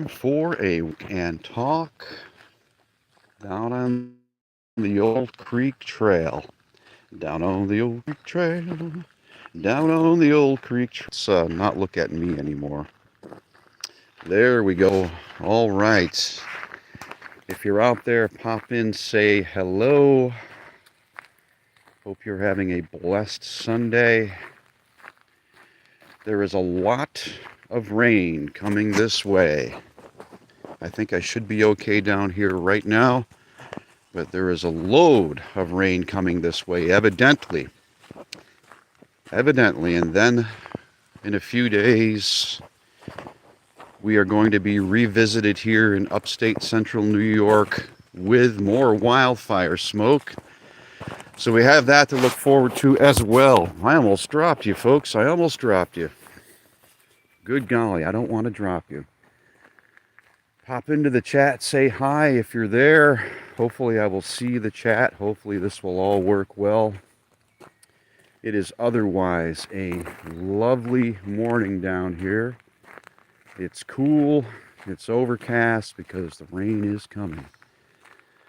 For a and talk down on the old creek trail. Down on the old creek trail. Down on the old creek trail. Let's not look at me anymore. There we go. All right. If you're out there, pop in, say hello. Hope you're having a blessed Sunday. There is a lot of rain coming this way. I think I should be okay down here right now, but there is a load of rain coming this way, evidently. And then in a few days, we are going to be revisited here in upstate central New York with more wildfire smoke. So we have that to look forward to as well. I almost dropped you, folks. I almost dropped you. Good golly, I don't want to drop you. Pop into the chat, say hi if you're there. Hopefully I will see the chat. Hopefully this will all work well. It is otherwise a lovely morning down here. It's cool, it's overcast because the rain is coming.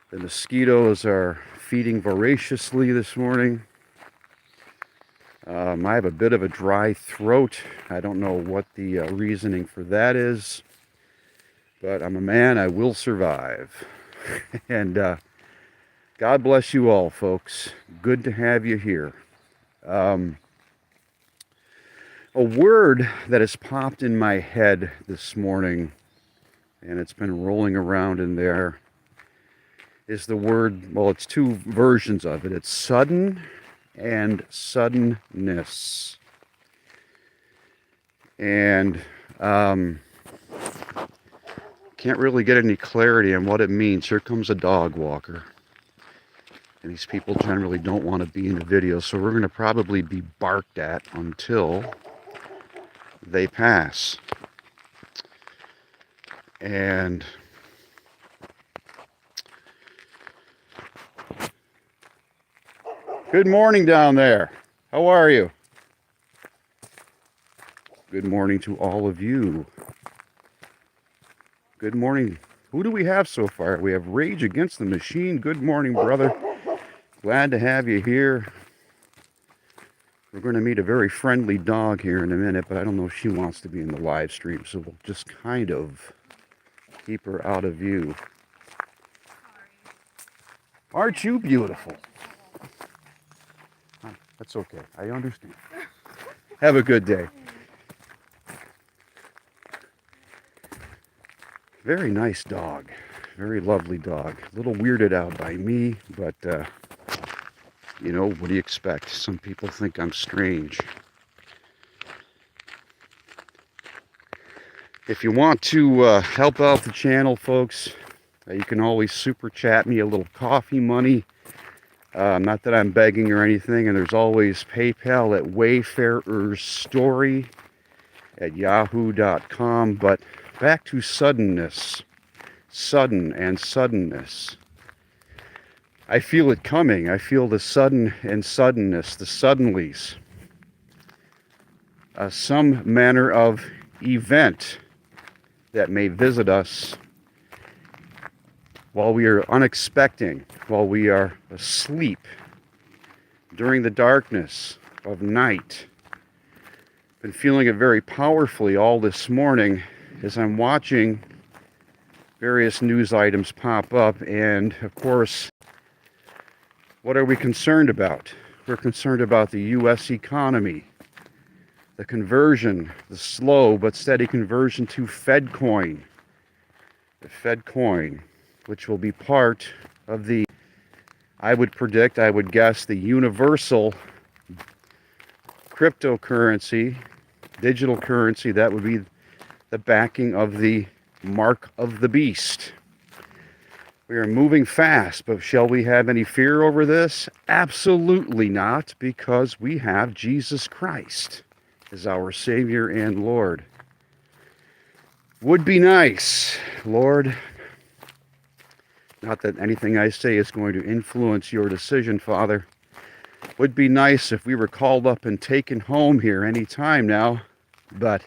The mosquitoes are feeding voraciously this morning. I have a bit of a dry throat. I don't know what the reasoning for that is. But I'm a man, I will survive. And God bless you all, folks. Good to have you here. A word that has popped in my head this morning, and it's been rolling around in there, is the word, well, it's two versions of it. It's sudden and suddenness. And can't really get any clarity on what it means. Here comes a dog walker. And these people generally don't want to be in the video, so we're going to probably be barked at until they pass. And good morning down there. How are you? Good morning to all of you. Good morning. Who do we have so far? We have Rage Against the Machine. Good morning, brother. Glad to have you here. We're going to meet a very friendly dog here in a minute, but I don't know if she wants to be in the live stream, so we'll just kind of keep her out of view. Aren't you beautiful? That's okay. I understand. Have a good day. Very nice dog. Very lovely dog. A little weirded out by me, but, you know, what do you expect? Some people think I'm strange. If you want to help out the channel, folks, you can always super chat me a little coffee money. Not that I'm begging or anything, and there's always PayPal at wayfarerstory@yahoo.com. But back to suddenness. Sudden and suddenness. I feel it coming. I feel the sudden and suddenness, the suddenlies. Some manner of event that may visit us while we are unexpecting, while we are asleep, during the darkness of night. Been feeling it very powerfully all this morning as I'm watching various news items pop up, and of course, what are we concerned about? We're concerned about the U.S. economy, the conversion, the slow but steady conversion to Fed coin, the Fed coin, which will be part of the, I would guess, the universal cryptocurrency, digital currency that would be the backing of the mark of the beast. We are moving fast, but shall we have any fear over this? Absolutely not, because we have Jesus Christ as our Savior and Lord. Would be nice, Lord. Not that anything I say is going to influence your decision, Father. Would be nice if we were called up and taken home here any time now, but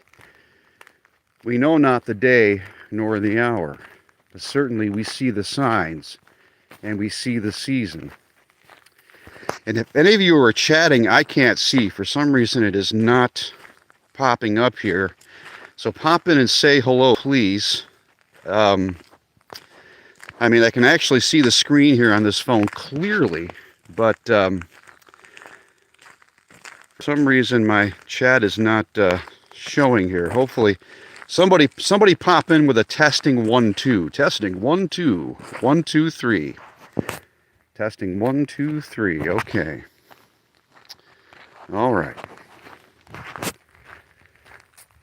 we know not the day nor the hour. But certainly we see the signs and we see the season. And if any of you are chatting, I can't see. For some reason, it is not popping up here. So pop in and say hello, please. I mean, I can actually see the screen here on this phone clearly, but for some reason my chat is not showing here. Hopefully, somebody pop in with a testing 1 2. Testing 1 2. 1 2 3. Testing 1 2 3. Okay. All right.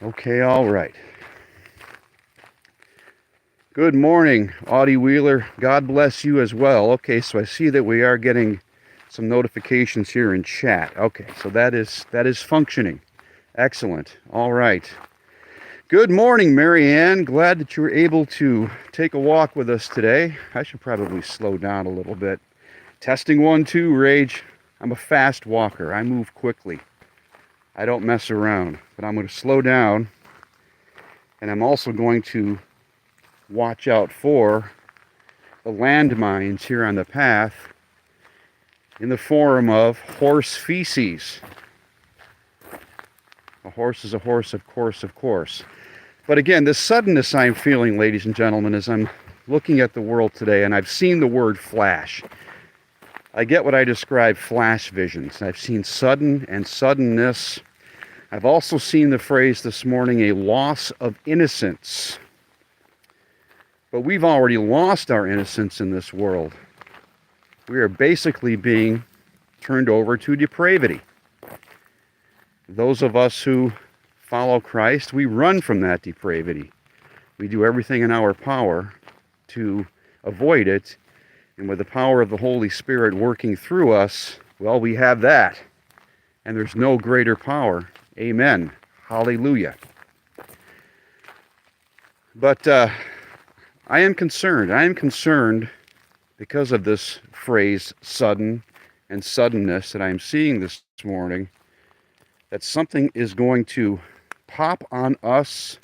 Okay, all right. Good morning, Audie Wheeler. God bless you as well. Okay, so I see that we are getting some notifications here in chat. Okay, so that is functioning. Excellent. All right. Good morning, Mary Ann. Glad that you were able to take a walk with us today. I should probably slow down a little bit. Testing 1 2, Rage. I'm a fast walker. I move quickly. I don't mess around, but I'm going to slow down, and I'm also going to watch out for the landmines here on the path in the form of horse feces. A horse is a horse, of course. But again, this suddenness I'm feeling, ladies and gentlemen, as I'm looking at the world today, and I've seen the word flash. I get what I describe flash visions. I've seen sudden and suddenness. I've also seen the phrase this morning, a loss of innocence. But we've already lost our innocence in this world. We are basically being turned over to depravity. Those of us who follow Christ, we run from that depravity. We do everything in our power to avoid it. And with the power of the Holy Spirit working through us, well, we have that. And there's no greater power. Amen. Hallelujah. But I am concerned. I am concerned because of this phrase, sudden and suddenness, that I'm seeing this morning, that something is going to pop on us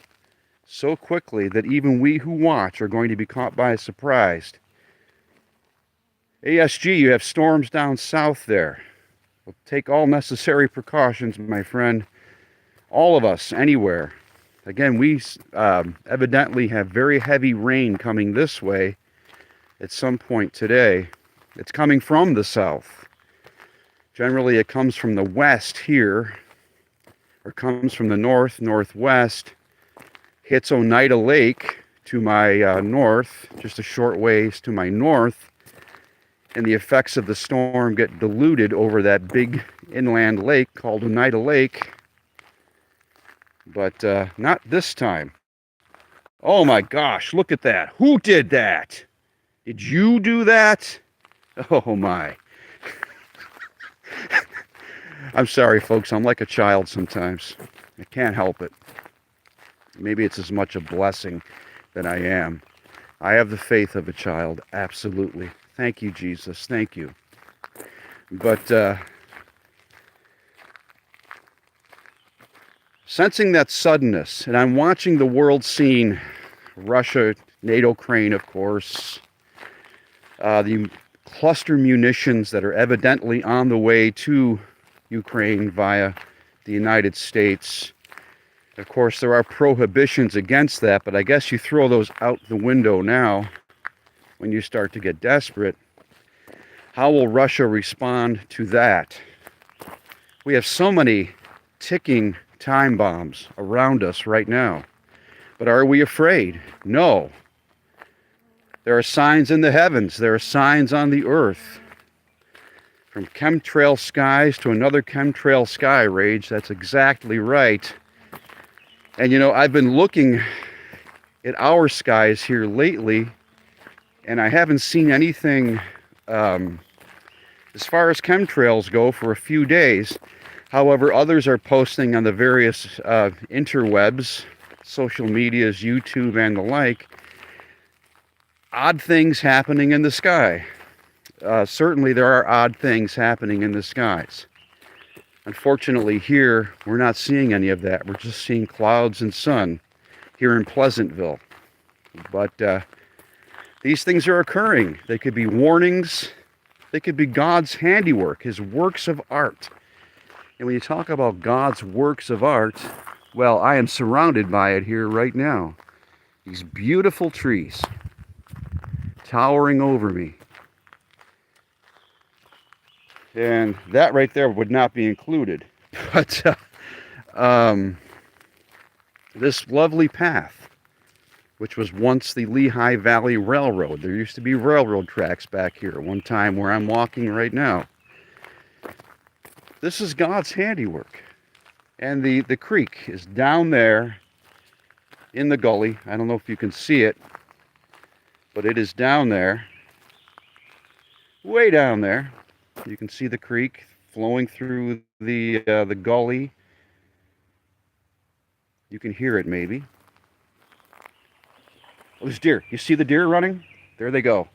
so quickly that even we who watch are going to be caught by surprise. ASG, you have storms down south there. We'll take all necessary precautions, my friend. All of us, anywhere. Again, we evidently have very heavy rain coming this way at some point today. It's coming from the south. Generally, it comes from the west here, or comes from the north, northwest, hits Oneida Lake to my north, just a short ways to my north, and the effects of the storm get diluted over that big inland lake called Oneida Lake. But not this time. Oh my gosh, look at that. Who did that? Did you do that? Oh my. I'm sorry, folks. I'm like a child sometimes. I can't help it. Maybe it's as much a blessing that I am. I have the faith of a child, absolutely. Thank you, Jesus. Thank you. But sensing that suddenness, and I'm watching the world scene, Russia, NATO, Ukraine, of course, the cluster munitions that are evidently on the way to Ukraine via the United States. Of course, there are prohibitions against that, but I guess you throw those out the window now when you start to get desperate. How will Russia respond to that? We have so many ticking time bombs around us right now. But are we afraid? No. There are signs in the heavens. There are signs on the earth. From chemtrail skies to another chemtrail sky, Rage. That's exactly right. And you know, I've been looking at our skies here lately, and I haven't seen anything as far as chemtrails go for a few days. However, others are posting on the various interwebs, social medias, YouTube, and the like, odd things happening in the sky. Certainly there are odd things happening in the skies. Unfortunately here, we're not seeing any of that. We're just seeing clouds and sun here in Pleasantville. But these things are occurring. They could be warnings. They could be God's handiwork, his works of art. And when you talk about God's works of art, well, I am surrounded by it here right now. These beautiful trees towering over me. And that right there would not be included. But this lovely path, which was once the Lehigh Valley Railroad. There used to be railroad tracks back here one time where I'm walking right now. This is God's handiwork. And the creek is down there in the gully. I don't know if you can see it, but it is down there, way down there. You can see the creek flowing through the gully. You can hear it maybe. Oh, there's deer. You see the deer running? There they go.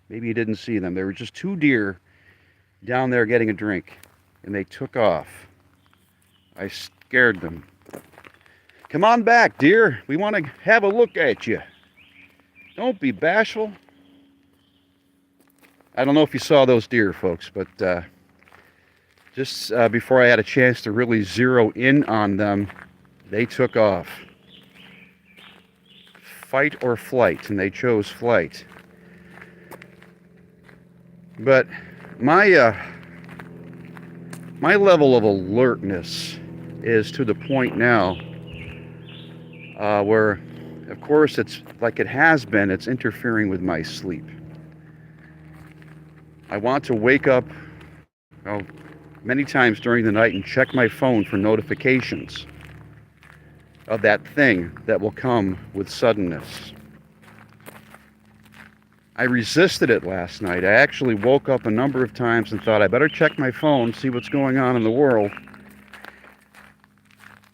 Maybe you didn't see them. There were just 2 deer down there getting a drink, and they took off. I scared them. Come on back, deer. We want to have a look at you. Don't be bashful. I don't know if you saw those deer, folks, but just before I had a chance to really zero in on them, they took off. Fight or flight, and they chose flight. But my level of alertness is to the point now where, of course, it's like it has been, it's interfering with my sleep. I want to wake up many times during the night and check my phone for notifications of that thing that will come with suddenness. I resisted it last night. I actually woke up a number of times and thought I better check my phone, see what's going on in the world.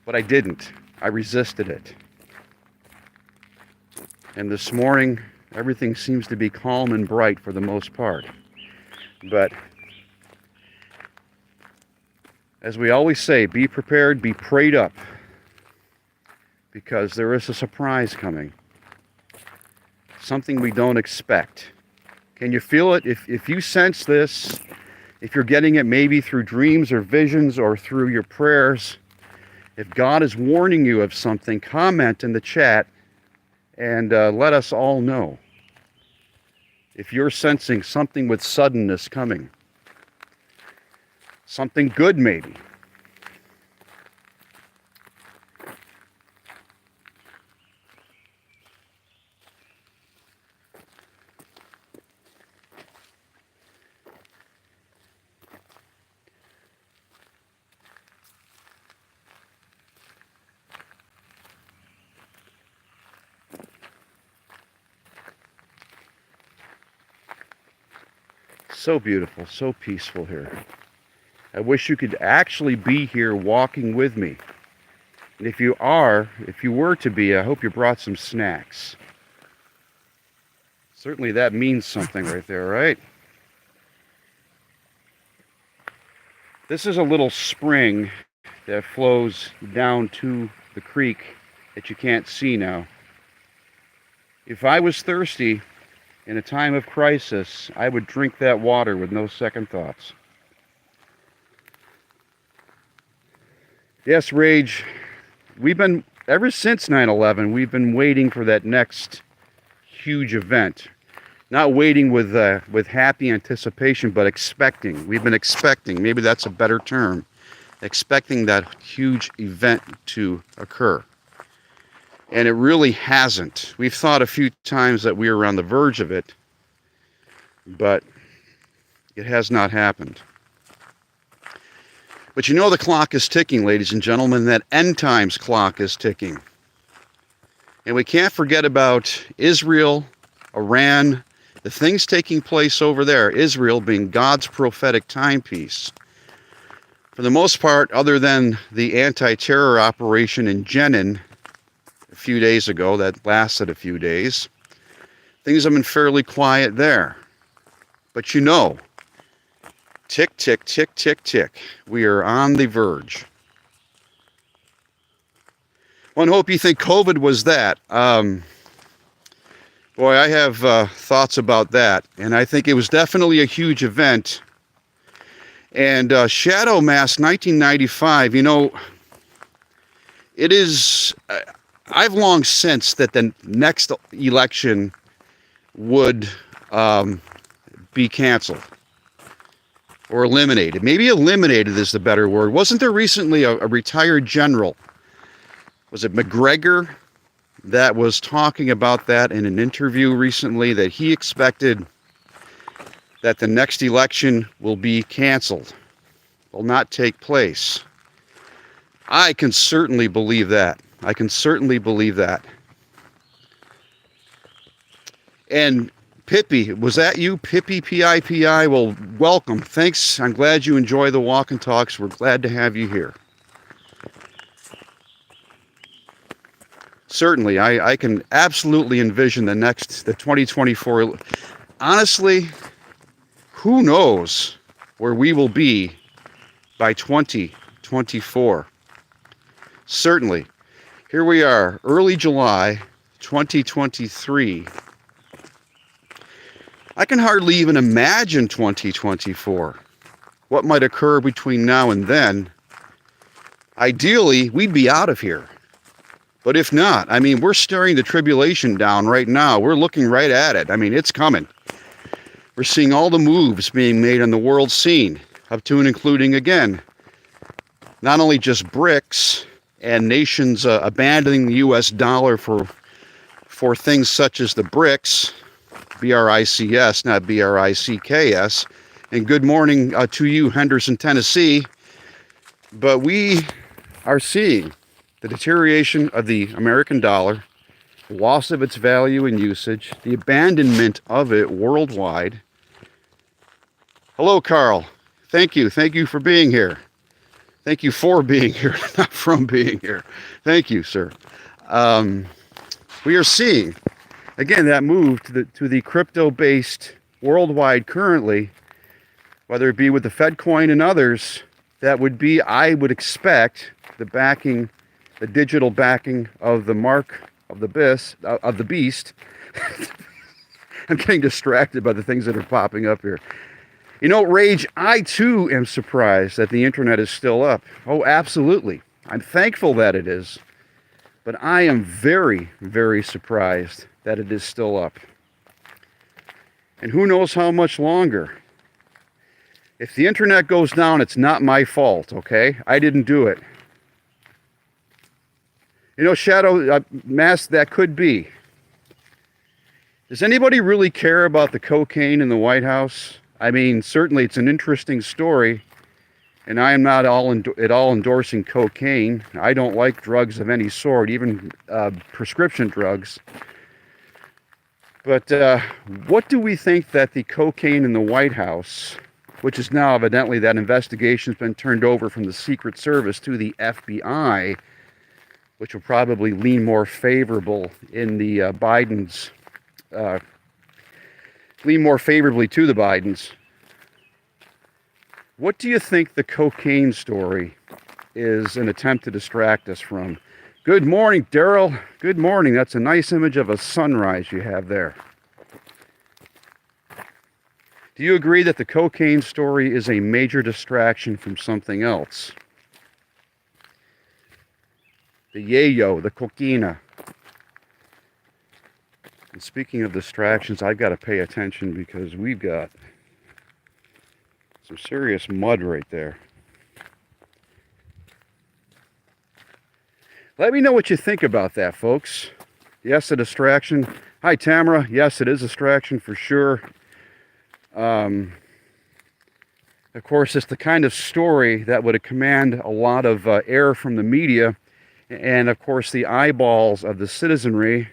But I didn't. I resisted it. And this morning, everything seems to be calm and bright for the most part. But as we always say, be prepared, be prayed up, because there is a surprise coming. Something we don't expect. Can you feel it? If you sense this, if you're getting it maybe through dreams or visions or through your prayers, if God is warning you of something, comment in the chat and let us all know. If you're sensing something with suddenness coming, something good maybe. So beautiful, so peaceful here. I wish you could actually be here walking with me. And if you were to be, I hope you brought some snacks. Certainly that means something right there, right? This is a little spring that flows down to the creek that you can't see now. If I was thirsty in a time of crisis, I would drink that water with no second thoughts. Yes, Rage, ever since 9/11, we've been waiting for that next huge event. Not waiting with happy anticipation, but expecting. We've been expecting, maybe that's a better term, expecting that huge event to occur. And it really hasn't. We've thought a few times that we were on the verge of it, but it has not happened. But you know the clock is ticking, ladies and gentlemen. That EndTimes clock is ticking. And we can't forget about Israel, Iran, the things taking place over there. Israel being God's prophetic timepiece. For the most part, other than the anti-terror operation in Jenin a few days ago, that lasted a few days, things have been fairly quiet there. But you know, tick, tick, tick, tick, tick, we are on the verge. One hope you think COVID was that. Boy, I have thoughts about that, and I think it was definitely a huge event. And Shadow Mass 1995, you know, it is. I've long sensed that the next election would be canceled or eliminated. Maybe eliminated is the better word. Wasn't there recently a retired general? Was it McGregor that was talking about that in an interview recently, that he expected that the next election will be canceled, will not take place? I can certainly believe that. I can certainly believe that. And Pippi, was that you? Pippi, P-I-P-I? Well, welcome. Thanks. I'm glad you enjoy the walk and talks. We're glad to have you here. Certainly, I can absolutely envision the 2024. Honestly, who knows where we will be by 2024? Certainly. Here we are, early July 2023. I can hardly even imagine 2024. What might occur between now and then? Ideally, we'd be out of here. But if not, I mean, we're staring the tribulation down right now. We're looking right at it. I mean, it's coming. We're seeing all the moves being made on the world scene, up to and including, again, not only just BRICS and nations abandoning the U.S. dollar for things such as the BRICS, B-R-I-C-S, not B-R-I-C-K-S. And good morning to you, Henderson, Tennessee. But we are seeing the deterioration of the American dollar, loss of its value and usage, the abandonment of it worldwide. Hello, Carl. Thank you. Thank you for being here. Thank you for being here, not from being here. Thank you, sir. We are seeing, again, that move to the crypto-based worldwide currently, whether it be with the Fed coin and others, that would be, I would expect, the backing, the digital backing of the mark of the beast. I'm getting distracted by the things that are popping up here. You know, Rage, I too am surprised that the internet is still up. Oh, absolutely. I'm thankful that it is. But I am very, very surprised that it is still up. And who knows how much longer. If the internet goes down, it's not my fault, okay? I didn't do it. You know, Shadow Mass, that could be. Does anybody really care about the cocaine in the White House? I mean, certainly it's an interesting story, and I am not at all endorsing cocaine. I don't like drugs of any sort, even prescription drugs. But what do we think that the cocaine in the White House, which is now evidently that investigation has been turned over from the Secret Service to the FBI, which will probably lean more favorable in the Bidens, lean more favorably to the Bidens. What do you think the cocaine story is an attempt to distract us from? Good morning, Daryl. Good morning. That's a nice image of a sunrise you have there. Do you agree that the cocaine story is a major distraction from something else? The yayo, the coquina. And speaking of distractions, I've got to pay attention because we've got some serious mud right there. Let me know what you think about that, folks. Yes, a distraction. Hi, Tamara. Yes, it is a distraction for sure. Of course, it's the kind of story that would command a lot of air from the media and, of course, the eyeballs of the citizenry.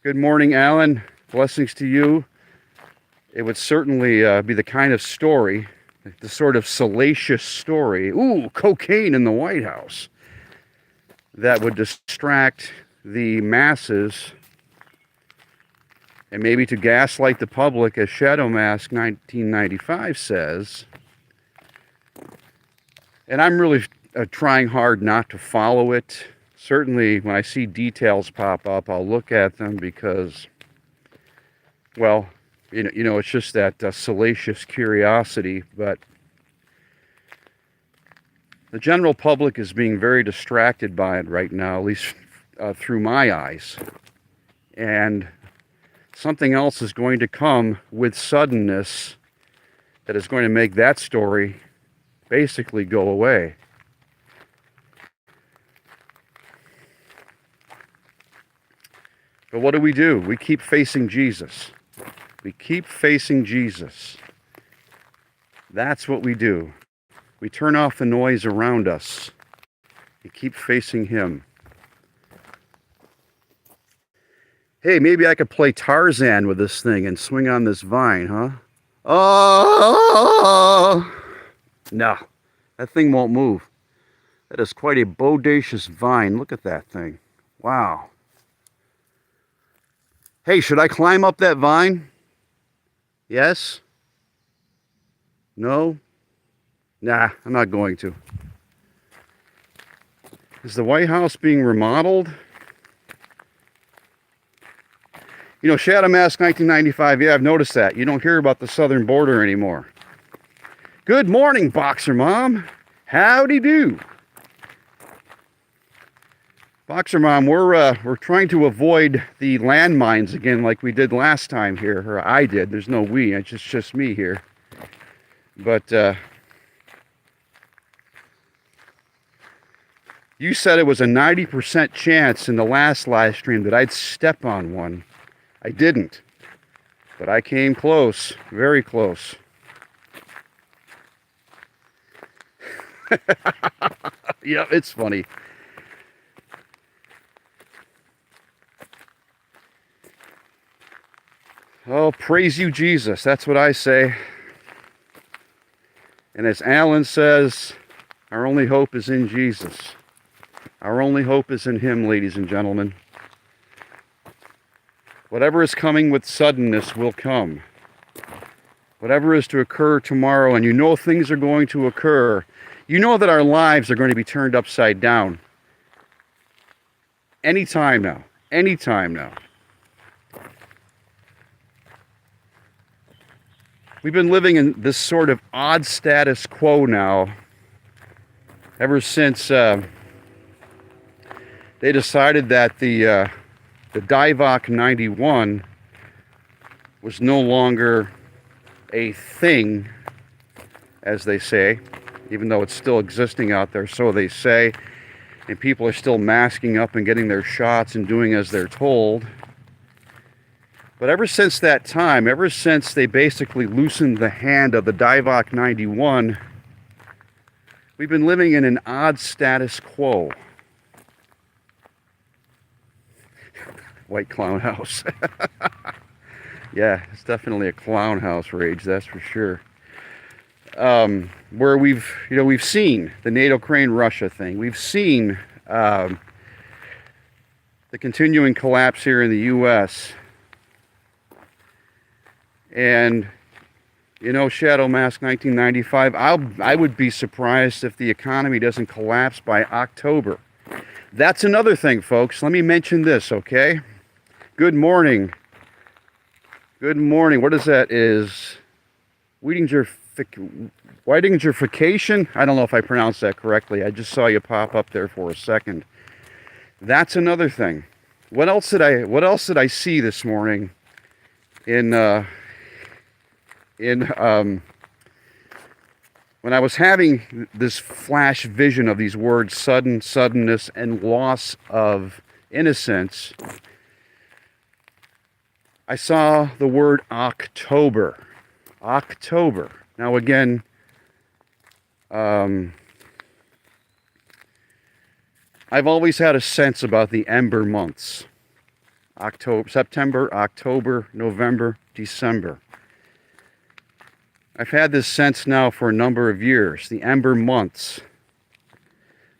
Good morning, Alan. Blessings to you. It would certainly be the kind of story, the sort of salacious story, ooh, cocaine in the White House, that would distract the masses and maybe to gaslight the public, as Shadow Mask 1995 says. And I'm really trying hard not to follow it. Certainly, when I see details pop up, I'll look at them because Well, it's just that salacious curiosity, but the general public is being very distracted by it right now, at least through my eyes. And something else is going to come with suddenness that is going to make that story basically go away. But what do? We keep facing Jesus. We keep facing Jesus. That's what we do. We turn off the noise around us. We keep facing Him. Hey, maybe I could play Tarzan with this thing and swing on this vine, huh? Oh! No, that thing won't move. That is quite a bodacious vine. Look at that thing. Wow. Hey, should I climb up that vine? Yes? No? Nah, I'm not going to. Is the White House being remodeled? Shadow Mask 1995, yeah, I've noticed that. You don't hear about the southern border anymore. Good morning, Boxer Mom. Howdy do. Boxer Mom, we're trying to avoid the landmines again like we did last time here. Or I did. There's no we. It's just me here. But you said it was a 90% chance in the last live stream that I'd step on one. I didn't. But I came close. Very close. Yeah, it's funny. Oh, praise you, Jesus. That's what I say. And as Alan says, our only hope is in Jesus. Our only hope is in Him, ladies and gentlemen. Whatever is coming with suddenness will come. Whatever is to occur tomorrow, and things are going to occur. You know that our lives are going to be turned upside down. Anytime now. Anytime now. We've been living in this sort of odd status quo now ever since they decided that the Divock 91 was no longer a thing, as they say, even though it's still existing out there, so they say, and people are still masking up and getting their shots and doing as they're told. But ever since that time, ever since they basically loosened the hand of the Divock 91, we've been living in an odd status quo. White clown house. Yeah, it's definitely a clown house rage, that's for sure. Where we've seen the NATO Crane Russia thing. We've seen the continuing collapse here in the U.S. And Shadow Mask 1995, I would be surprised if the economy doesn't collapse by October. That's another thing, folks. Let me mention this, okay? Good morning. Good morning. What is that? Is Whitingerification? I don't know if I pronounced that correctly. I just saw you pop up there for a second. That's another thing. What else did I see this morning in when I was having this flash vision of these words, suddenness, and loss of innocence? I saw the word October. October. Now again, I've always had a sense about the ember months. September, October, November, December. I've had this sense now for a number of years. The ember months.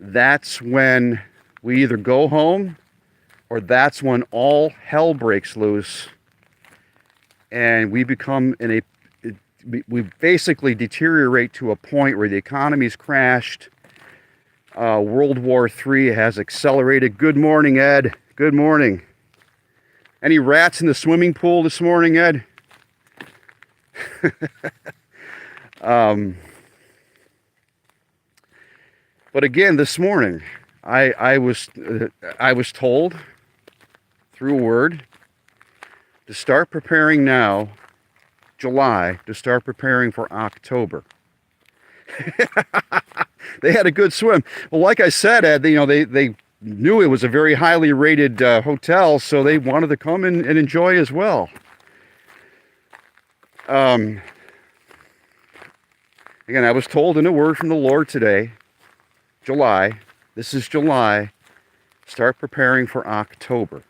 That's when we either go home or that's when all hell breaks loose. And we become we basically deteriorate to a point where the economy's crashed. World War III has accelerated. Good morning, Ed. Good morning. Any rats in the swimming pool this morning, Ed? But again, this morning, I was told through word to start preparing now, July, to start preparing for October. They had a good swim. Well, like I said, Ed, they knew it was a very highly rated hotel, so they wanted to come and enjoy as well. Again, I was told in a word from the Lord today, July, this is July, start preparing for October.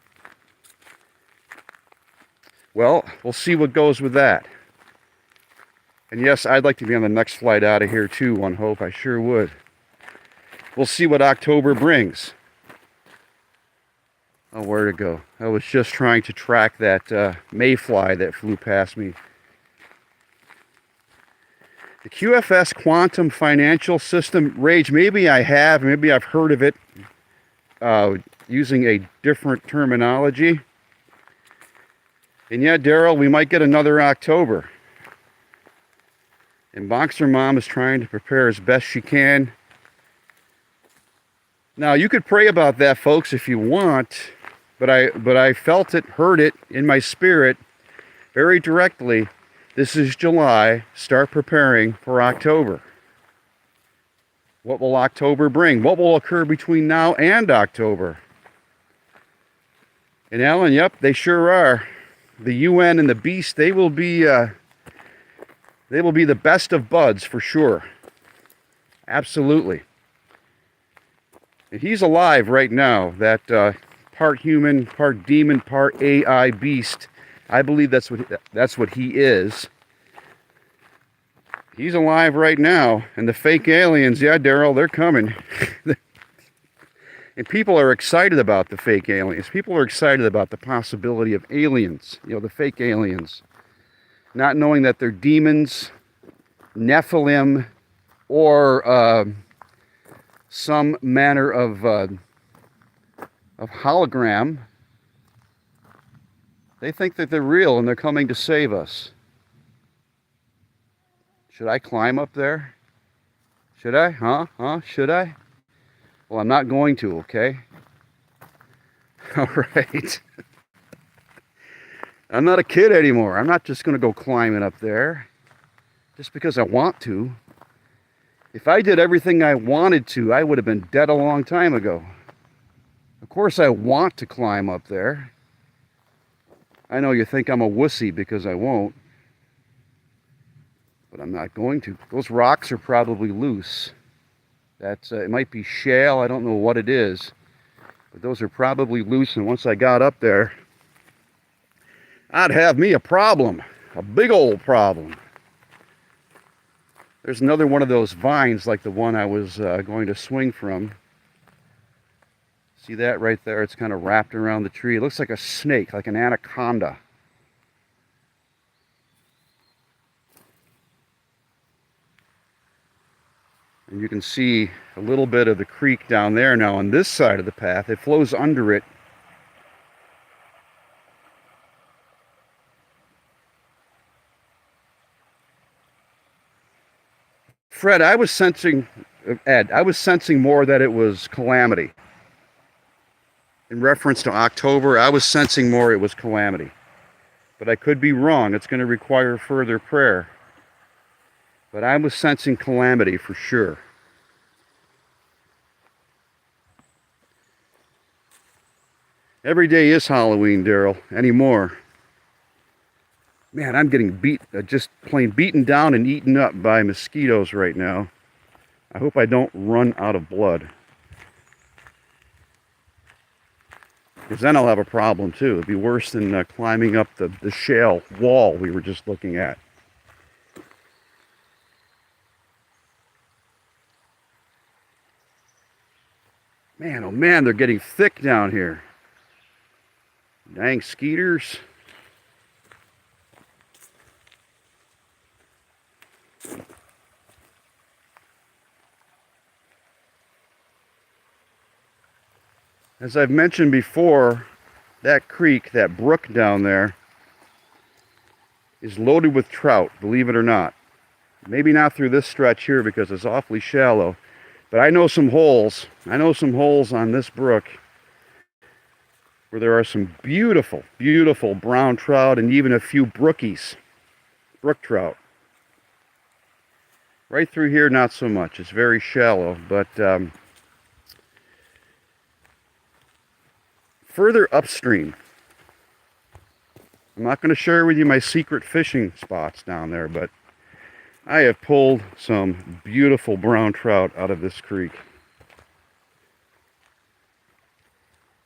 Well, we'll see what goes with that. And yes, I'd like to be on the next flight out of here too, one hope. I sure would. We'll see what October brings. Oh, where to go? I was just trying to track that mayfly that flew past me. The QFS Quantum Financial System, Rage, maybe I have, maybe I've heard of it using a different terminology. And yeah, Daryl, we might get another October. And Boxer Mom is trying to prepare as best she can. Now, you could pray about that, folks, if you want, but I felt it, heard it in my spirit very directly. This is July. Start preparing for October. What will October bring? What will occur between now and October? And Alan, yep, they sure are. The UN and the beast, they will be the best of buds for sure. Absolutely. And he's alive right now, that part human, part demon, part AI beast. I believe that's what he is. He's alive right now. And the fake aliens, yeah, Daryl, they're coming. And people are excited about the fake aliens. People are excited about the possibility of aliens, the fake aliens. Not knowing that they're demons, Nephilim, or some manner of hologram. They think that they're real and they're coming to save us. Should I climb up there? Should I? Should I? Well, I'm not going to, okay? All right. I'm not a kid anymore. I'm not just going to go climbing up there just because I want to. If I did everything I wanted to, I would have been dead a long time ago. Of course I want to climb up there. I know you think I'm a wussy because I won't. But I'm not going to. Those rocks are probably loose. It might be shale, I don't know what it is. But those are probably loose, and once I got up there, I'd have me a problem. A big old problem. There's another one of those vines like the one I was going to swing from. See that right there? It's kind of wrapped around the tree. It looks like a snake, like an anaconda. And you can see a little bit of the creek down there now on this side of the path. It flows under it. Fred, I was sensing more that it was calamity. In reference to October, I was sensing more it was calamity. But I could be wrong. It's going to require further prayer. But I was sensing calamity for sure. Every day is Halloween, Daryl, anymore. Man, I'm getting just plain beaten down and eaten up by mosquitoes right now. I hope I don't run out of blood. Because then I'll have a problem too. It'd be worse than climbing up the shale wall we were just looking at. Man, oh man, they're getting thick down here. Dang skeeters. As I've mentioned before, that creek, that brook down there, is loaded with trout, believe it or not. Maybe not through this stretch here because it's awfully shallow, but I know some holes. I know some holes on this brook where there are some beautiful, beautiful brown trout and even a few brookies, brook trout. Right through here, not so much. It's very shallow, but further upstream, I'm not going to share with you my secret fishing spots down there, but I have pulled some beautiful brown trout out of this creek.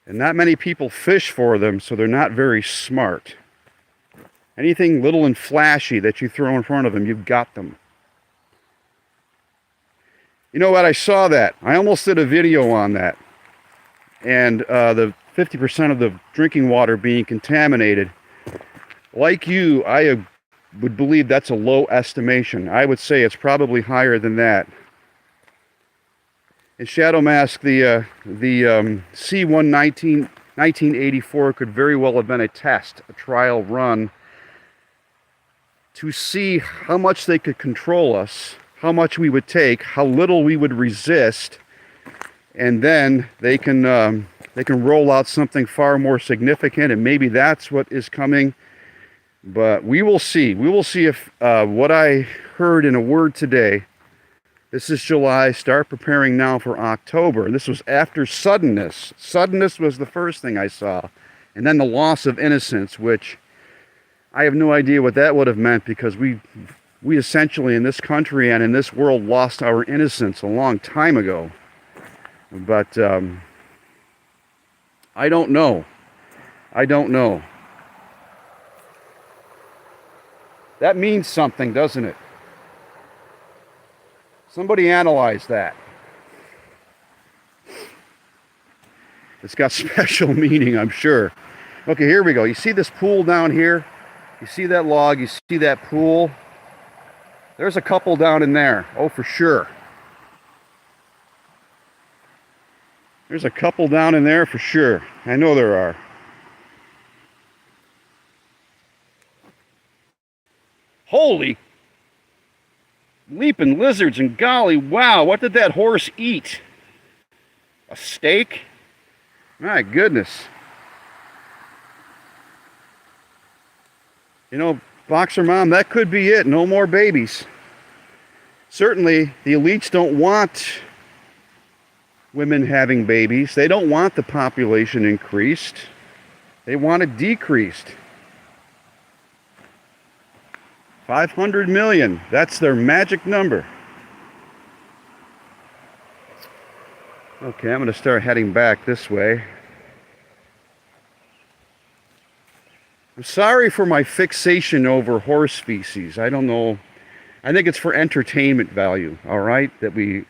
And not many people fish for them, so they're not very smart. Anything little and flashy that you throw in front of them, you've got them. You know what? I saw that. I almost did a video on that. And the 50% of the drinking water being contaminated. Like you, I would believe that's a low estimation. I would say it's probably higher than that. And Shadow Mask, the C-119 1984 could very well have been a test, a trial run, to see how much they could control us, how much we would take, how little we would resist, and then they can roll out something far more significant, and maybe that's what is coming. But we will see. We will see if what I heard in a word today. This is July. Start preparing now for October. This was after Suddenness. Suddenness was the first thing I saw. And then the loss of innocence, which I have no idea what that would have meant, because we essentially in this country and in this world lost our innocence a long time ago. But I don't know. I don't know. That means something, doesn't it? Somebody analyze that. It's got special meaning, I'm sure. Okay, here we go. You see this pool down here? You see that log? You see that pool? There's a couple down in there. Oh, for sure. There's a couple down in there for sure. I know there are. Holy leaping lizards, and golly, wow, what did that horse eat? A steak? My goodness. You know, Boxer Mom, that could be it. No more babies. Certainly, the elites don't want women having babies. They don't want the population increased. They want it decreased. 500 million. That's their magic number. Okay, I'm going to start heading back this way. I'm sorry for my fixation over horse feces. I don't know. I think it's for entertainment value, all right, that we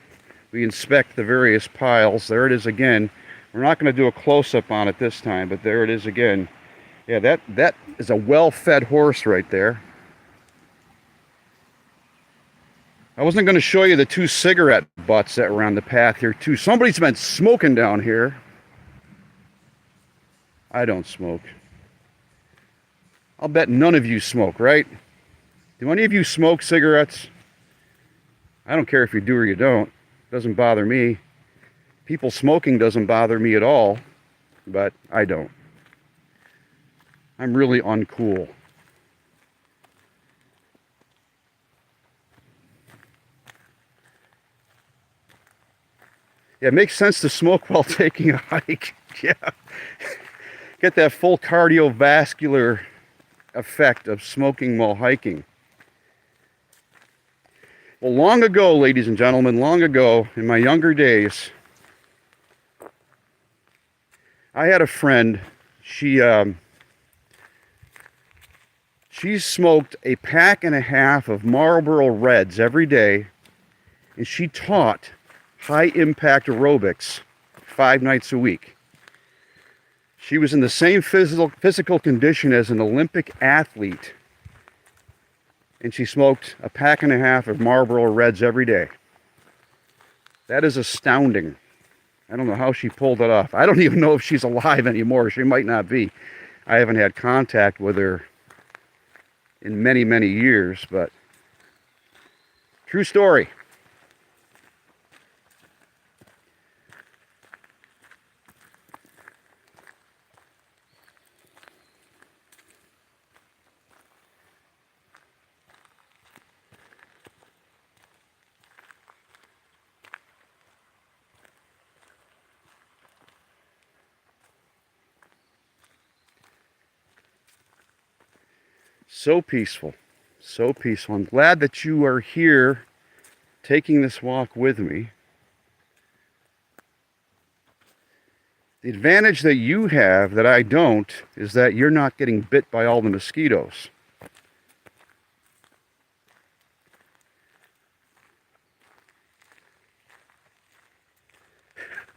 inspect the various piles. There it is again. We're not going to do a close-up on it this time, but there it is again. Yeah, that is a well-fed horse right there. I wasn't going to show you the two cigarette butts that were on the path here too. Somebody's been smoking down here. I don't smoke. I'll bet none of you smoke, right? Do any of you smoke cigarettes? I don't care if you do or you don't. It doesn't bother me. People smoking doesn't bother me at all, but I don't. I'm really uncool. Yeah, it makes sense to smoke while taking a hike. Yeah. Get that full cardiovascular effect of smoking while hiking. Well, long ago, ladies and gentlemen, long ago, in my younger days, I had a friend. She smoked a pack and a half of Marlboro Reds every day, and she taught high-impact aerobics 5 nights a week. She was in the same physical condition as an Olympic athlete, and she smoked a pack and a half of Marlboro Reds every day. That is astounding. I don't know how she pulled it off. I don't even know if she's alive anymore. She might not be. I haven't had contact with her in many, many years, but true story. So peaceful, so peaceful. I'm glad that you are here taking this walk with me. The advantage that you have that I don't is that you're not getting bit by all the mosquitoes.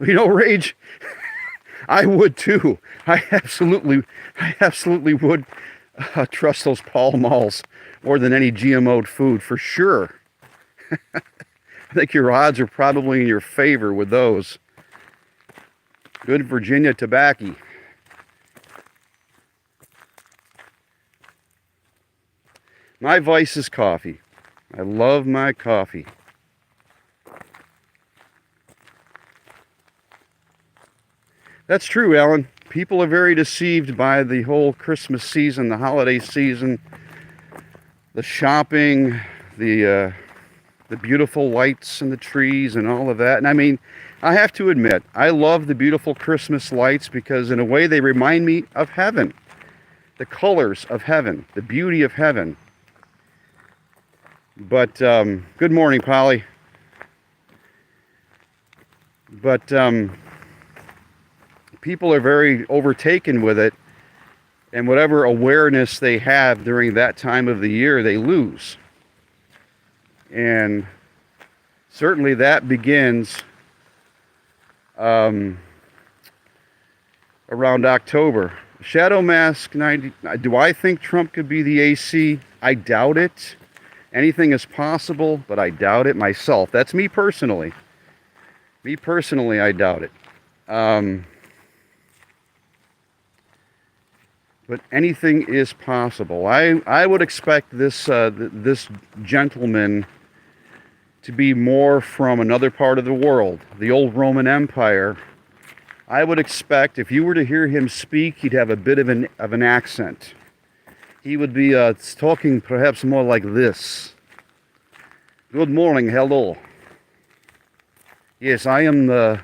You know, Rage, I would too. I absolutely would trust those Pall Malls more than any GMO'd food, for sure. I think your odds are probably in your favor with those. Good Virginia tobacco. My vice is coffee. I love my coffee. That's true, Alan. People are very deceived by the whole Christmas season, the holiday season, the shopping, the beautiful lights and the trees and all of that. And I mean, I have to admit, I love the beautiful Christmas lights because in a way they remind me of heaven. The colors of heaven, the beauty of heaven. But, good morning, Polly. But, people are very overtaken with it, and whatever awareness they have during that time of the year, they lose. And certainly that begins around October. Shadow Mask 90. Do I think Trump could be the AC? I doubt it. Anything is possible, but I doubt it myself. That's me personally. Me personally, I doubt it. But anything is possible. I would expect this this gentleman to be more from another part of the world, the old Roman Empire. I would expect if you were to hear him speak, he'd have a bit of an accent. He would be talking perhaps more like this. Good morning, hello. Yes, I am the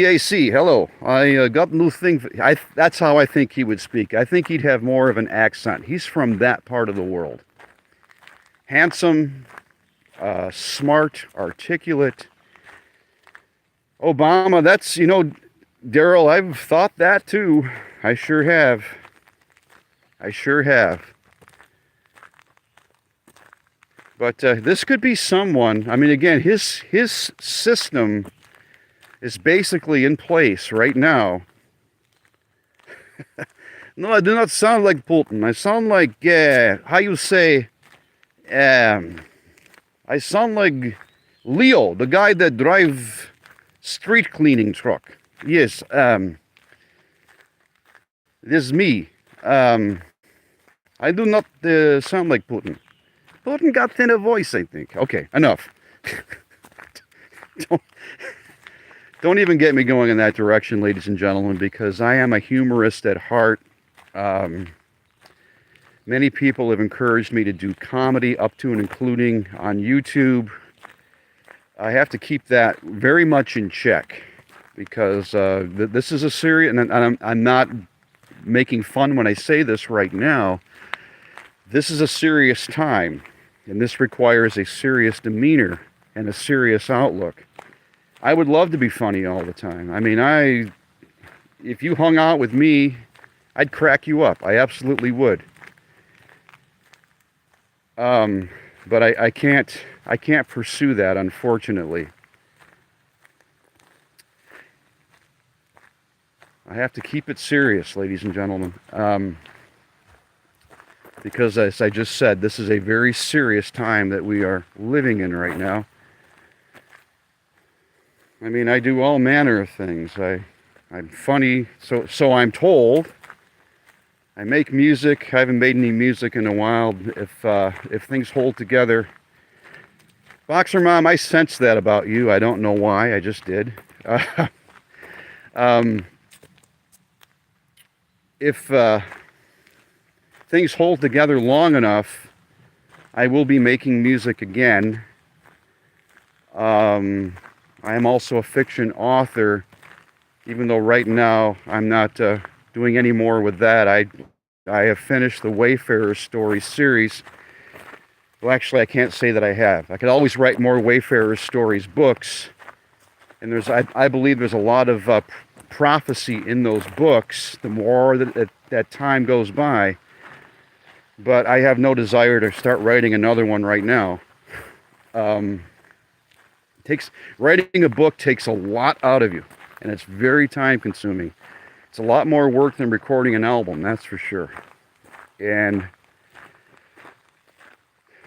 AC. Hello. I got new thing. That's how I think he would speak. I think he'd have more of an accent. He's from that part of the world. Handsome, smart, articulate. Obama, that's, you know, Daryl, I've thought that too. I sure have. I sure have. But this could be someone, I mean, again, his system is basically in place right now. No, I do not sound like Putin. I sound like, how you say, I sound like Leo, the guy that drives street cleaning truck. Yes, this is me. I do not sound like Putin. Putin got thinner voice, I think. Okay, enough. Don't even get me going in that direction, ladies and gentlemen, because I am a humorist at heart. Many people have encouraged me to do comedy up to and including on YouTube. I have to keep that very much in check because this is a serious, and I'm not making fun when I say this right now. This is a serious time, and this requires a serious demeanor and a serious outlook. I would love to be funny all the time. I mean, if you hung out with me, I'd crack you up. I absolutely would. But I can't pursue that, unfortunately. I have to keep it serious, ladies and gentlemen. Because as I just said, this is a very serious time that we are living in right now. I mean, I do all manner of things. I'm funny, so I'm told. I make music. I haven't made any music in a while. If things hold together, Boxer Mom, I sense that about you. I don't know why. I just did. Um, if things hold together long enough, I will be making music again. I am also a fiction author, even though right now I'm not doing any more with that. I have finished the Wayfarer story series. Well, actually, I can't say that I have. I could always write more Wayfarer stories books, and I believe there's a lot of prophecy in those books. The more that time goes by, but I have no desire to start writing another one right now. Writing a book takes a lot out of you, and it's very time consuming. It's a lot more work than recording an album, that's for sure.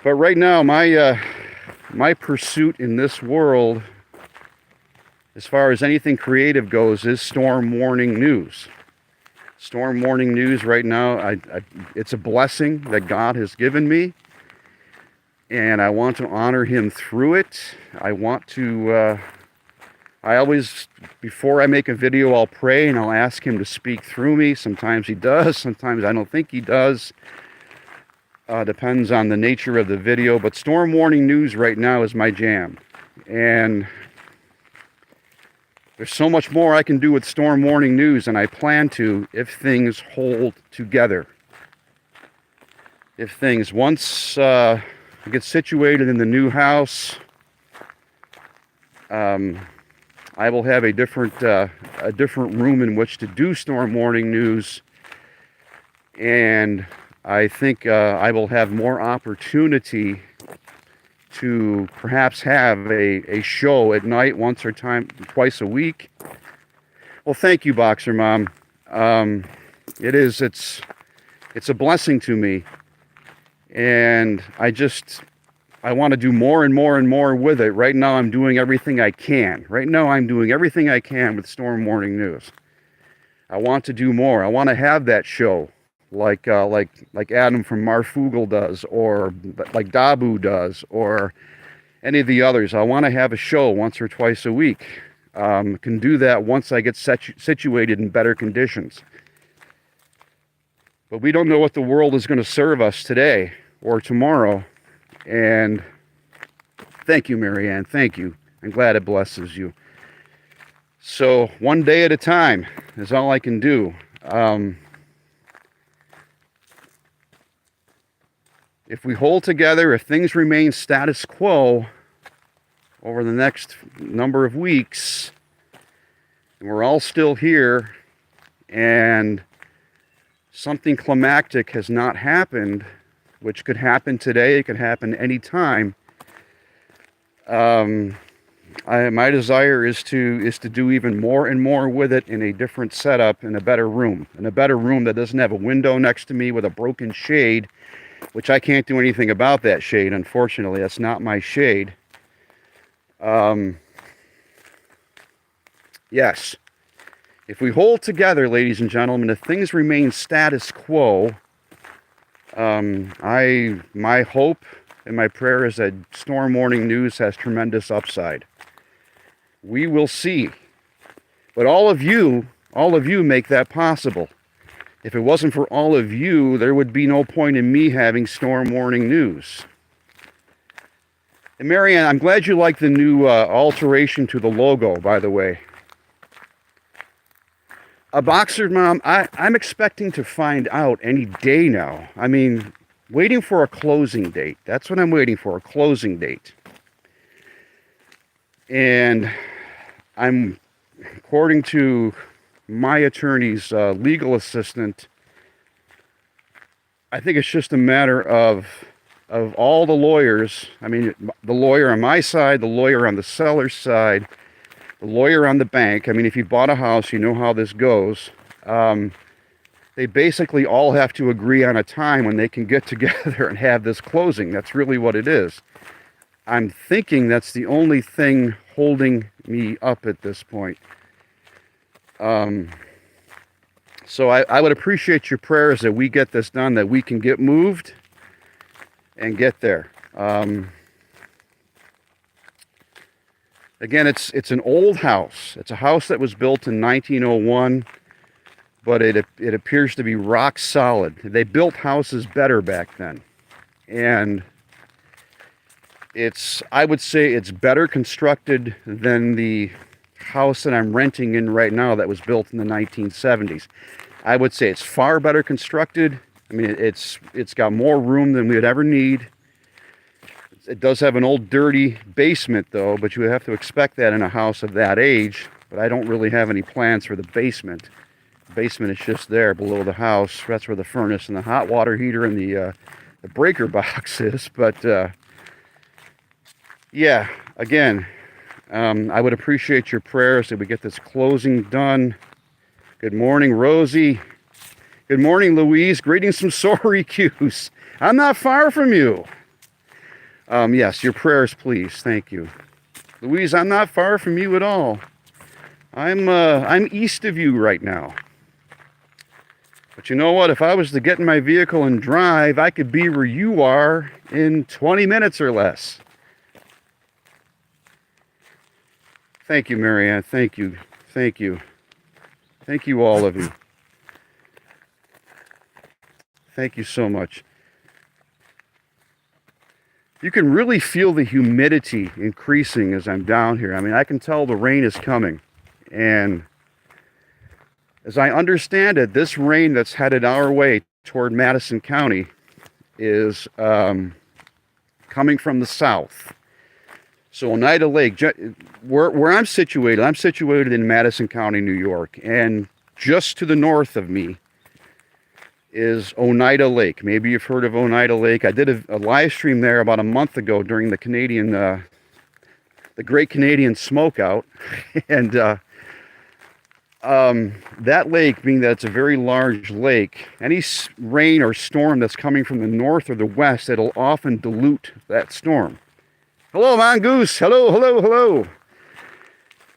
But right now, my pursuit in this world, as far as anything creative goes, is storm warning news. Storm warning news right now, it's a blessing that God has given me, and I want to honor Him through it. I want to, I always, before I make a video, I'll pray and I'll ask Him to speak through me. Sometimes He does, sometimes I don't think He does. Depends on the nature of the video, but storm warning news right now is my jam. And there's so much more I can do with storm warning news, and I plan to if things hold together. If things, once I get situated in the new house, I will have a different room in which to do storm warning news, and I think I will have more opportunity to perhaps have a show at night twice a week. Well, thank you, Boxer Mom. It's a blessing to me, and I want to do more and more and more with it. Right now I'm doing everything I can. Right now I'm doing everything I can with storm warning news. I want to do more. I want to have that show like Adam from Marfoogle does, or like Dabu does, or any of the others. I want to have a show once or twice a week. Can do that once I get situated in better conditions. But we don't know what the world is going to serve us today or tomorrow. And thank you, Marianne. Thank you. I'm glad it blesses you. So one day at a time is all I can do. If we hold together, if things remain status quo over the next number of weeks, and we're all still here, and something climactic has not happened, which could happen today, it could happen anytime, my desire is to do even more and more with it in a different setup, in a better room that doesn't have a window next to me with a broken shade, which I can't do anything about that shade, unfortunately. That's not my shade. Yes. If we hold together, ladies and gentlemen, if things remain status quo, my hope and my prayer is that storm warning news has tremendous upside. We will see. But all of you make that possible. If it wasn't for all of you, there would be no point in me having storm warning news. And Marianne, I'm glad you like the new alteration to the logo, by the way. A Boxer Mom, I'm expecting to find out any day now. I mean, waiting for a closing date. That's what I'm waiting for, a closing date. And I'm, according to my attorney's legal assistant, I think it's just a matter of all the lawyers. I mean, the lawyer on my side, the lawyer on the seller's side, the lawyer on the bank. I mean, if you bought a house, you know how this goes. They basically all have to agree on a time when they can get together and have this closing. That's really what it is. I'm thinking that's the only thing holding me up at this point. So I would appreciate your prayers that we get this done, that we can get moved and get there. Again, it's an old house. It's a house that was built in 1901, but it appears to be rock solid. They built houses better back then. And I would say it's better constructed than the house that I'm renting in right now that was built in the 1970s. I would say it's far better constructed. I mean, it's got more room than we would ever need. It does have an old dirty basement though, but you would have to expect that in a house of that age. But I don't really have any plans for the basement. The basement is just there below the house. That's where the furnace and the hot water heater and the breaker box is. But yeah, again, I would appreciate your prayers that we get this closing done. Good morning, Rosie. Good morning, Louise. Greetings from Syracuse. I'm not far from you. Yes, your prayers, please. Thank you. Louise, I'm not far from you at all. I'm east of you right now. But you know what? If I was to get in my vehicle and drive, I could be where you are in 20 minutes or less. Thank you, Marianne. Thank you. Thank you. Thank you, all of you. Thank you so much. You can really feel the humidity increasing as I'm down here. I mean, I can tell the rain is coming. And as I understand it, this rain that's headed our way toward Madison County is coming from the south. So Oneida Lake, where I'm situated in Madison County, New York, and just to the north of me is Oneida Lake. Maybe you've heard of Oneida Lake. I did a live stream there about a month ago during the Great Canadian Smokeout, and that lake, being that it's a very large lake, any rain or storm that's coming from the north or the west, it'll often dilute that storm. Hello, Mongoose. Hello, hello, hello.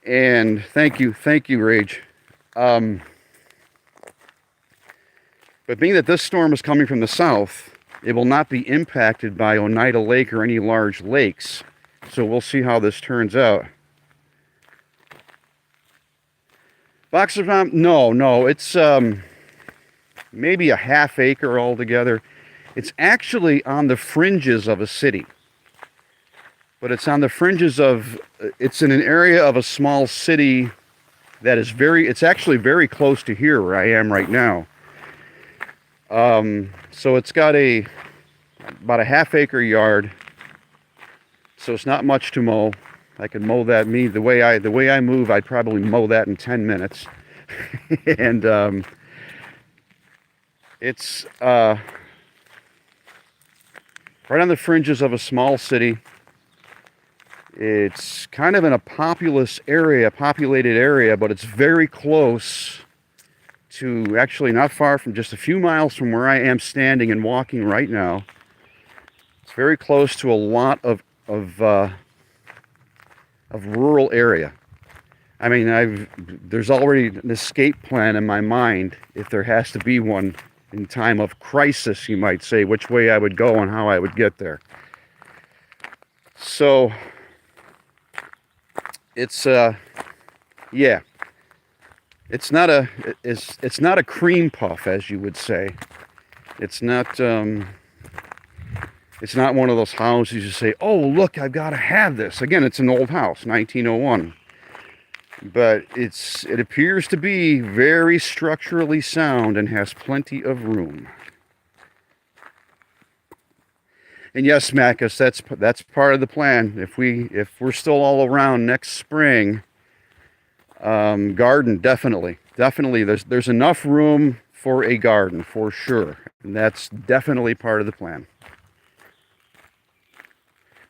And thank you, Rage. But being that this storm is coming from the south, it will not be impacted by Oneida Lake or any large lakes. So we'll see how this turns out. Boxer Farm? No, it's maybe a half acre altogether. It's actually on the fringes of a city. But it's on the fringes of, it's in an area of a small city that is it's actually very close to here where I am right now. So it's got about a half acre yard. So it's not much to mow. I can mow that. The way I move, I'd probably mow that in 10 minutes. And it's right on the fringes of a small city. It's kind of in a populated area, but it's very close to, actually not far from, just a few miles from where I am standing and walking right now. It's very close to a lot of rural area. I mean, there's already an escape plan in my mind, if there has to be one in time of crisis, you might say, which way I would go and how I would get there. So it's yeah, it's not a cream puff, as you would say. It's not one of those houses you say, oh look, I've got to have this. Again, it's an old house, 1901, but it appears to be very structurally sound and has plenty of room. And yes, Macus, that's part of the plan. If we're still all around next spring, garden, definitely. There's enough room for a garden for sure, and that's definitely part of the plan.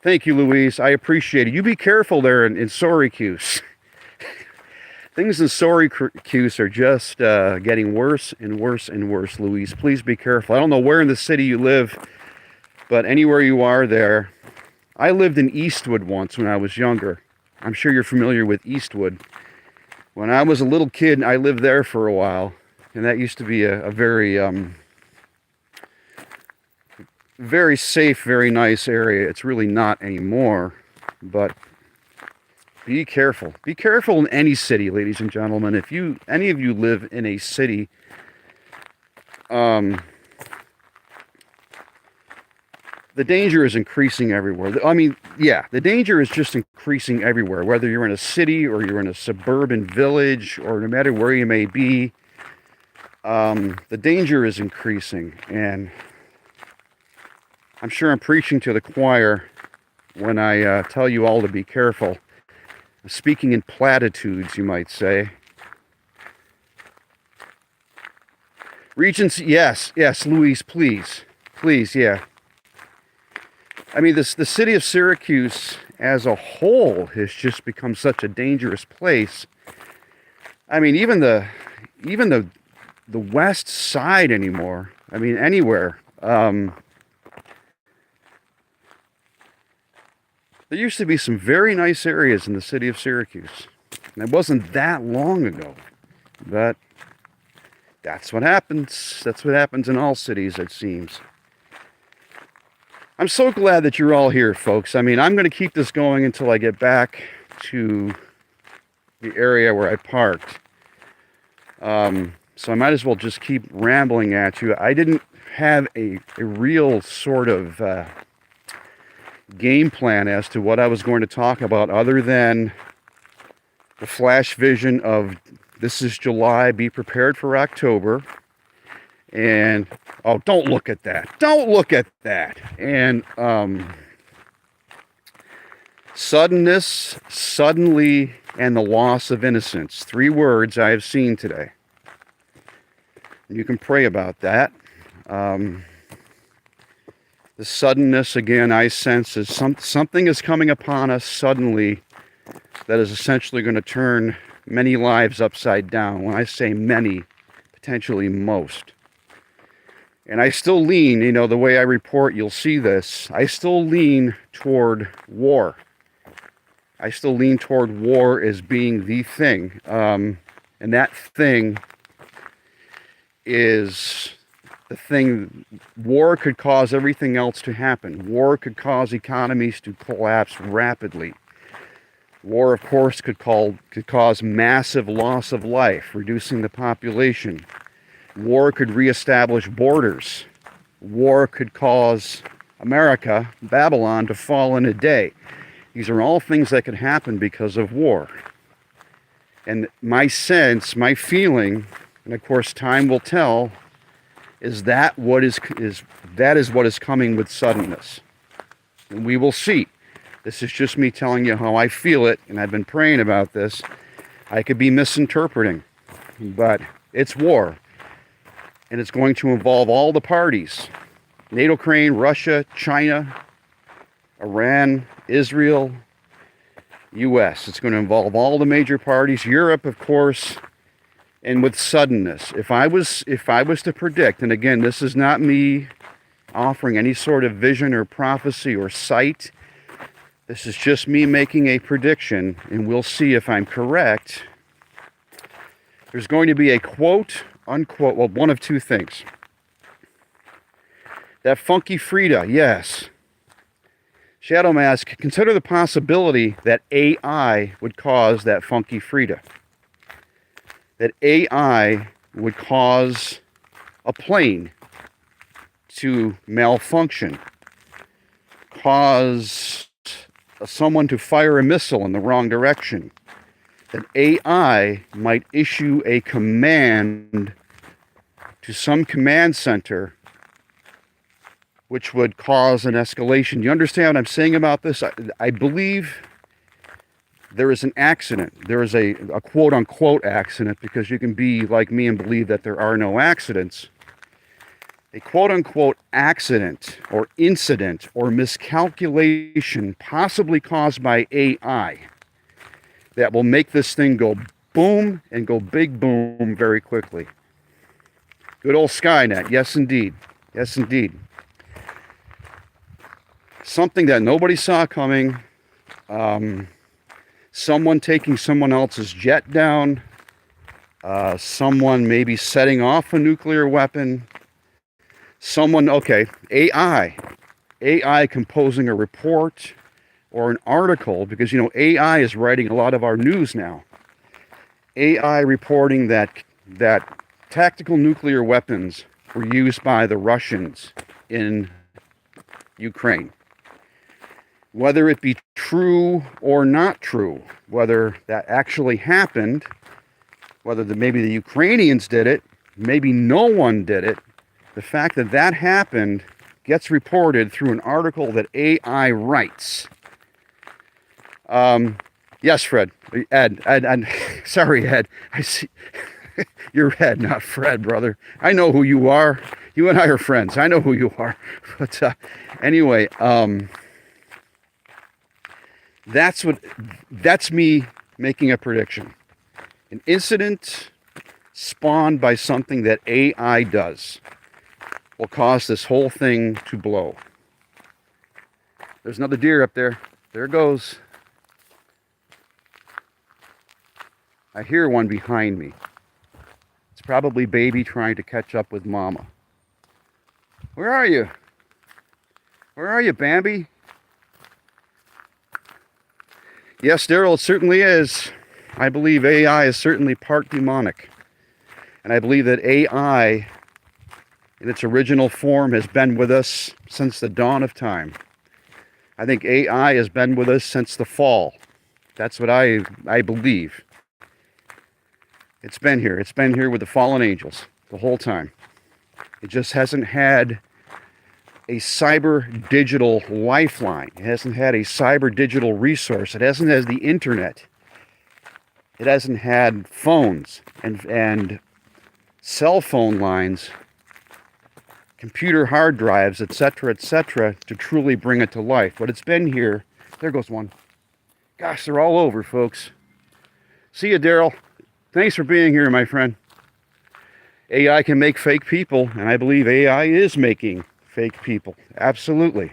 Thank you, Louise. I appreciate it. You be careful there in Syracuse. Things in Syracuse are just getting worse and worse and worse, Louise. Please be careful. I don't know where in the city you live, but anywhere you are there. I lived in Eastwood once when I was younger. I'm sure you're familiar with Eastwood. When I was a little kid, I lived there for a while, and that used to be a very, very safe, very nice area. It's really not anymore, but be careful. Be careful in any city, ladies and gentlemen. If any of you live in a city, the danger is increasing everywhere. I mean, yeah, the danger is just increasing everywhere, whether you're in a city or you're in a suburban village or no matter where you may be. The danger is increasing, and I'm sure I'm preaching to the choir when I tell you all to be careful. I'm speaking in platitudes, you might say. Regents, yes, Louise, please, yeah. I mean, the city of Syracuse as a whole has just become such a dangerous place. I mean, even the west side anymore. I mean, anywhere. There used to be some very nice areas in the city of Syracuse. And it wasn't that long ago. But that's what happens. That's what happens in all cities, it seems. I'm so glad that you're all here, folks. I mean, I'm going to keep this going until I get back to the area where I parked. So I might as well just keep rambling at you. I didn't have a real sort of game plan as to what I was going to talk about other than the flash vision of this is July, be prepared for October. And, oh, don't look at that. Don't look at that. And suddenness, suddenly, and the loss of innocence. 3 words I have seen today. You can pray about that. The suddenness, again, I sense is something is coming upon us suddenly that is essentially going to turn many lives upside down. When I say many, potentially most. And I still lean, you know, the way I report, you'll see this. I still lean toward war. I still lean toward war as being the thing. And that thing is the thing. War could cause everything else to happen. War could cause economies to collapse rapidly. War, of course, could cause massive loss of life, reducing the population. War could reestablish borders. War could cause America, Babylon, to fall in a day. These are all things that could happen because of war. And my sense, my feeling, and of course time will tell, is that what is what is coming with suddenness. And we will see. This is just me telling you how I feel it, and I've been praying about this. I could be misinterpreting, but it's war. And it's going to involve all the parties. NATO, Ukraine, Russia, China, Iran, Israel, U.S. It's going to involve all the major parties. Europe, of course, and with suddenness. If I was to predict, and again, this is not me offering any sort of vision or prophecy or sight. This is just me making a prediction, and we'll see if I'm correct. There's going to be a quote, unquote, well, one of 2 things. That funky Frida, yes. Shadow Mask, consider the possibility that AI would cause that funky Frida. That AI would cause a plane to malfunction. Cause someone to fire a missile in the wrong direction. That AI might issue a command to some command center which would cause an escalation. You understand what I'm saying about this? I believe there is an accident. There is a quote-unquote accident, because you can be like me and believe that there are no accidents. A quote-unquote accident or incident or miscalculation possibly caused by AI that will make this thing go boom and go big boom very quickly. Good old Skynet. Yes, indeed. Yes, indeed. Something that nobody saw coming. someone taking someone else's jet down, someone maybe setting off a nuclear weapon, someone, okay, AI composing a report or an article, because, you know, AI is writing a lot of our news now. AI reporting that tactical nuclear weapons were used by the Russians in Ukraine. Whether it be true or not true, whether that actually happened, whether maybe the Ukrainians did it, maybe no one did it, the fact that that happened gets reported through an article that AI writes. Yes, Fred. Ed, sorry, Ed. I see. You're Ed, not Fred, brother. I know who you are. You and I are friends. I know who you are. But anyway, that's me making a prediction. An incident spawned by something that AI does will cause this whole thing to blow. There's another deer up there. There it goes. I hear one behind me. It's probably baby trying to catch up with mama. Where are you? Where are you, Bambi? Yes, Daryl, it certainly is. I believe AI is certainly part demonic. And I believe that AI, in its original form, has been with us since the dawn of time. I think AI has been with us since the fall. That's what I believe. It's been here. It's been here with the fallen angels the whole time. It just hasn't had a cyber digital lifeline. It hasn't had a cyber digital resource. It hasn't had the internet. It hasn't had phones and cell phone lines, computer hard drives, etc., to truly bring it to life. But it's been here. There goes one. Gosh, they're all over, folks. See you, Daryl. Thanks for being here, my friend. AI can make fake people, and I believe AI is making fake people. Absolutely.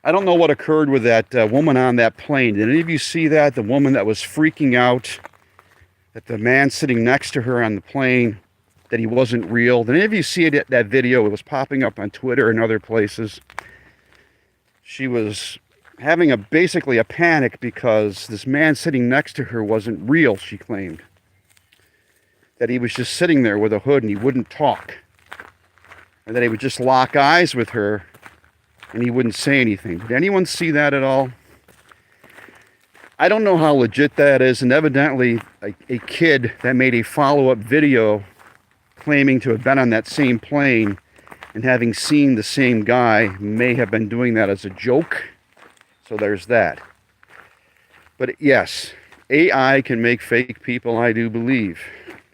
I don't know what occurred with that woman on that plane. Did any of you see that? The woman that was freaking out that the man sitting next to her on the plane, that he wasn't real. Did any of you see it, that video? It was popping up on Twitter and other places. She was having basically a panic because this man sitting next to her wasn't real, she claimed. That he was just sitting there with a hood and he wouldn't talk. And that he would just lock eyes with her and he wouldn't say anything. Did anyone see that at all? I don't know how legit that is, and evidently a kid that made a follow-up video claiming to have been on that same plane and having seen the same guy may have been doing that as a joke. So there's that. But yes, AI can make fake people, I do believe.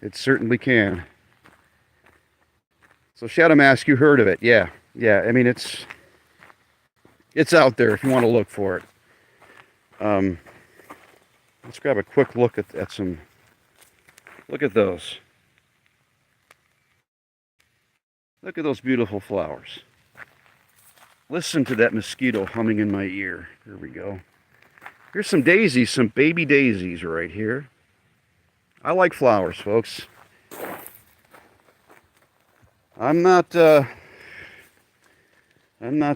It certainly can. So Shadow Mask, you heard of it. Yeah. I mean, it's out there if you want to look for it. Let's grab a quick look at some. Look at those. Look at those beautiful flowers. Listen to that mosquito humming in my ear. There we go. Here's some daisies, some baby daisies right here. I like flowers, folks. I'm not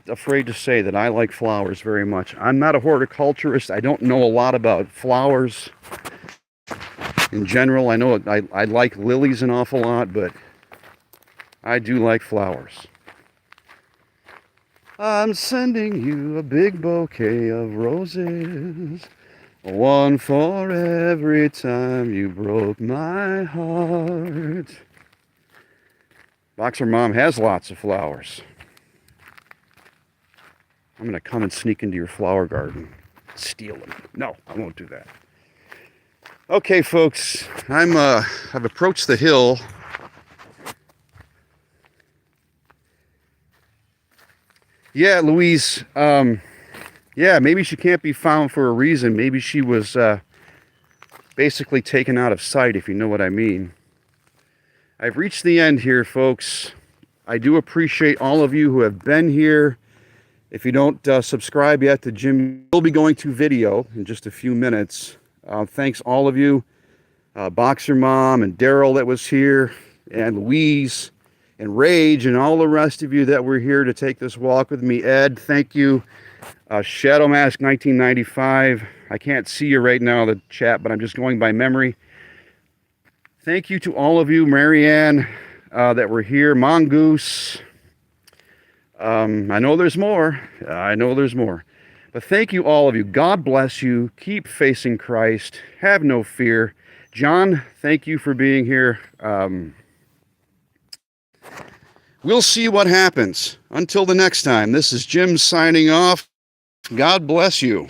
afraid to say that I like flowers very much. I'm not a horticulturist. I don't know a lot about flowers in general. I know I like lilies an awful lot, but I do like flowers. I'm sending you a big bouquet of roses, one for every time you broke my heart. Boxer Mom has lots of flowers. I'm going to come and sneak into your flower garden, steal them. No, I won't do that. Okay, folks, I've approached the hill. Yeah, Louise, yeah, maybe she can't be found for a reason. Maybe she was basically taken out of sight, if you know what I mean. I've reached the end here, folks. I do appreciate all of you who have been here. If you don't subscribe yet to Jim, we'll be going to video in just a few minutes. Thanks all of you, Boxer Mom and Daryl that was here, and Louise and Rage, and all the rest of you that were here to take this walk with me. Ed, thank you. Shadow Mask 1995. I can't see you right now in the chat, but I'm just going by memory. Thank you to all of you, Marianne, that were here. Mongoose. I know there's more. I know there's more. But thank you, all of you. God bless you. Keep facing Christ. Have no fear. John, thank you for being here. We'll see what happens. Until the next time, this is Jim signing off. God bless you.